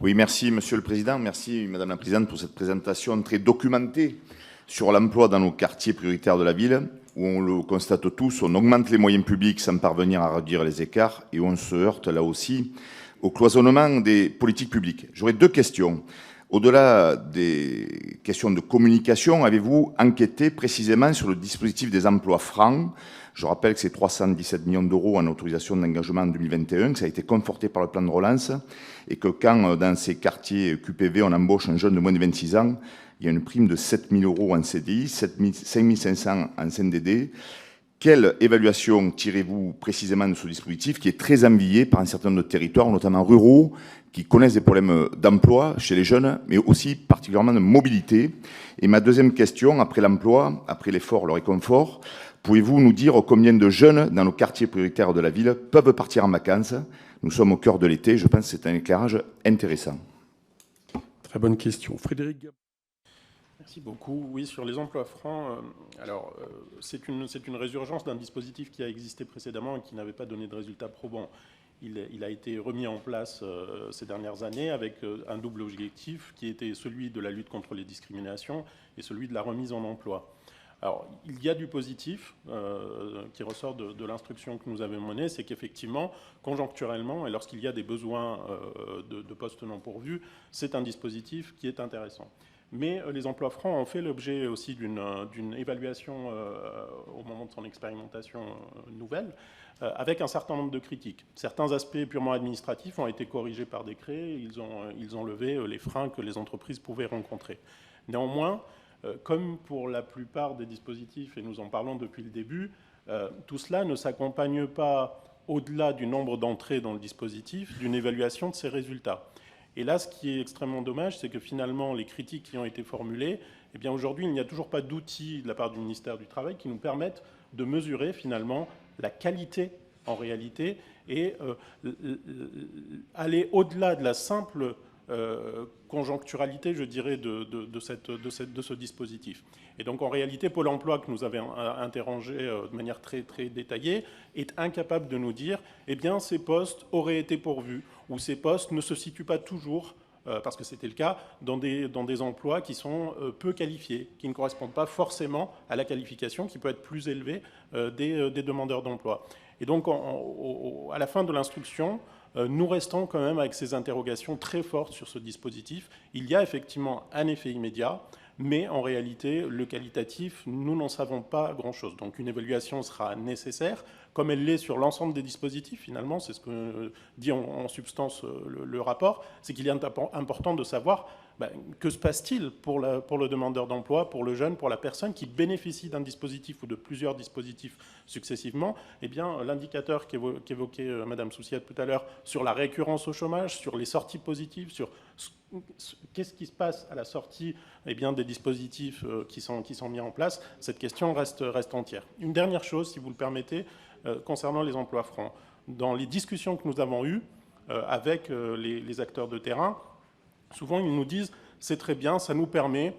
Oui, merci Monsieur le Président. Merci Madame la Présidente pour cette présentation très documentée sur l'emploi dans nos quartiers prioritaires de la ville, où on le constate tous, on augmente les moyens publics sans parvenir à réduire les écarts et où on se heurte là aussi au cloisonnement des politiques publiques. J'aurais deux questions. Au-delà des questions de communication, avez-vous enquêté précisément sur le dispositif des emplois francs? Je rappelle que c'est 317 millions d'euros en autorisation d'engagement en 2021, que ça a été conforté par le plan de relance, et que quand dans ces quartiers QPV on embauche un jeune de moins de 26 ans, il y a une prime de 7 000 euros en CDI, 5 500 en CDD. Quelle évaluation tirez-vous précisément de ce dispositif qui est très envié par un certain nombre de territoires, notamment ruraux, qui connaissent des problèmes d'emploi chez les jeunes, mais aussi particulièrement de mobilité? Et ma deuxième question, après l'emploi, après l'effort, le réconfort, pouvez-vous nous dire combien de jeunes dans nos quartiers prioritaires de la ville peuvent partir en vacances? Nous sommes au cœur de l'été, je pense que c'est un éclairage intéressant. Très bonne question. Frédéric Gab. Merci beaucoup. Oui, sur les emplois francs, c'est une résurgence d'un dispositif qui a existé précédemment et qui n'avait pas donné de résultats probants. Il a été remis en place ces dernières années avec un double objectif qui était celui de la lutte contre les discriminations et celui de la remise en emploi. Alors, il y a du positif qui ressort de l'instruction que nous avons menée, c'est qu'effectivement, conjoncturellement, et lorsqu'il y a des besoins de postes non pourvus, c'est un dispositif qui est intéressant. Mais les emplois francs ont fait l'objet aussi d'une évaluation au moment de son expérimentation nouvelle, avec un certain nombre de critiques. Certains aspects purement administratifs ont été corrigés par décret, ils ont levé les freins que les entreprises pouvaient rencontrer. Néanmoins, comme pour la plupart des dispositifs, et nous en parlons depuis le début, tout cela ne s'accompagne pas, au-delà du nombre d'entrées dans le dispositif, d'une évaluation de ses résultats. Et là, ce qui est extrêmement dommage, c'est que finalement, les critiques qui ont été formulées, eh bien aujourd'hui, il n'y a toujours pas d'outils de la part du ministère du Travail qui nous permettent de mesurer finalement la qualité en réalité et aller au-delà de la simple conjoncturalité, je dirais, de ce dispositif. Et donc, en réalité, Pôle emploi, que nous avons interrogé de manière très, très détaillée, est incapable de nous dire, eh bien, ces postes auraient été pourvus, ou ces postes ne se situent pas toujours, parce que c'était le cas, dans des emplois qui sont peu qualifiés, qui ne correspondent pas forcément à la qualification qui peut être plus élevée des demandeurs d'emploi. Et donc, à la fin de l'instruction, nous restons quand même avec ces interrogations très fortes sur ce dispositif. Il y a effectivement un effet immédiat, mais en réalité, le qualitatif, nous n'en savons pas grand-chose. Donc une évaluation sera nécessaire, comme elle l'est sur l'ensemble des dispositifs, finalement, c'est ce que dit en substance le rapport, c'est qu'il est important de savoir que se passe-t-il pour le demandeur d'emploi, pour le jeune, pour la personne qui bénéficie d'un dispositif ou de plusieurs dispositifs successivement. Eh bien, l'indicateur qu'évoquait Madame Souciat tout à l'heure sur la récurrence au chômage, sur les sorties positives, sur qu'est-ce qui se passe à la sortie des dispositifs qui sont mis en place, cette question reste entière. Une dernière chose, si vous le permettez, concernant les emplois francs. Dans les discussions que nous avons eues avec les acteurs de terrain, souvent ils nous disent « c'est très bien, ça nous permet,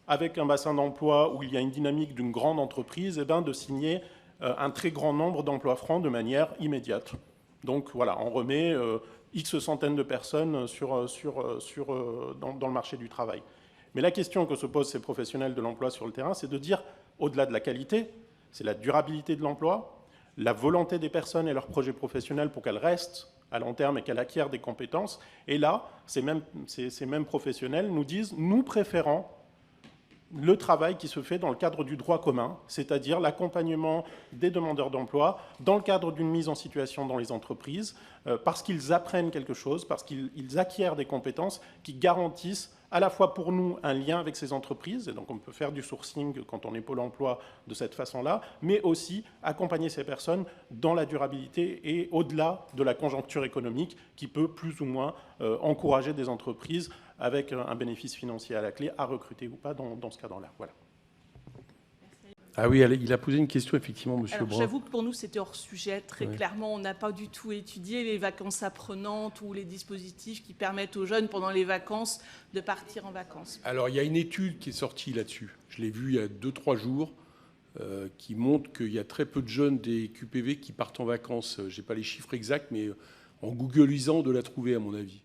avec un bassin d'emploi où il y a une dynamique d'une grande entreprise, de signer un très grand nombre d'emplois francs de manière immédiate ». Donc voilà, on remet X centaines de personnes dans le marché du travail. Mais la question que se posent ces professionnels de l'emploi sur le terrain, c'est de dire, au-delà de la qualité, c'est la durabilité de l'emploi, la volonté des personnes et leurs projets professionnels pour qu'elles restent à long terme et qu'elles acquièrent des compétences. Et là, ces mêmes professionnels nous disent « nous préférons le travail qui se fait dans le cadre du droit commun, c'est-à-dire l'accompagnement des demandeurs d'emploi dans le cadre d'une mise en situation dans les entreprises, parce qu'ils apprennent quelque chose, parce qu'ils acquièrent des compétences qui garantissent à la fois pour nous un lien avec ces entreprises, et donc on peut faire du sourcing quand on est Pôle emploi de cette façon-là, mais aussi accompagner ces personnes dans la durabilité et au-delà de la conjoncture économique qui peut plus ou moins encourager des entreprises avec un bénéfice financier à la clé à recruter ou pas dans ce cadre-là. Voilà. Ah oui, il a posé une question, effectivement, M. Brun. J'avoue que pour nous, c'était hors sujet. Très clairement, on n'a pas du tout étudié les vacances apprenantes ou les dispositifs qui permettent aux jeunes, pendant les vacances, de partir en vacances. Alors, il y a une étude qui est sortie là-dessus. Je l'ai vue il y a 2-3 jours, qui montre qu'il y a très peu de jeunes des QPV qui partent en vacances. Je n'ai pas les chiffres exacts, mais en googlisant, de la trouver, à mon avis.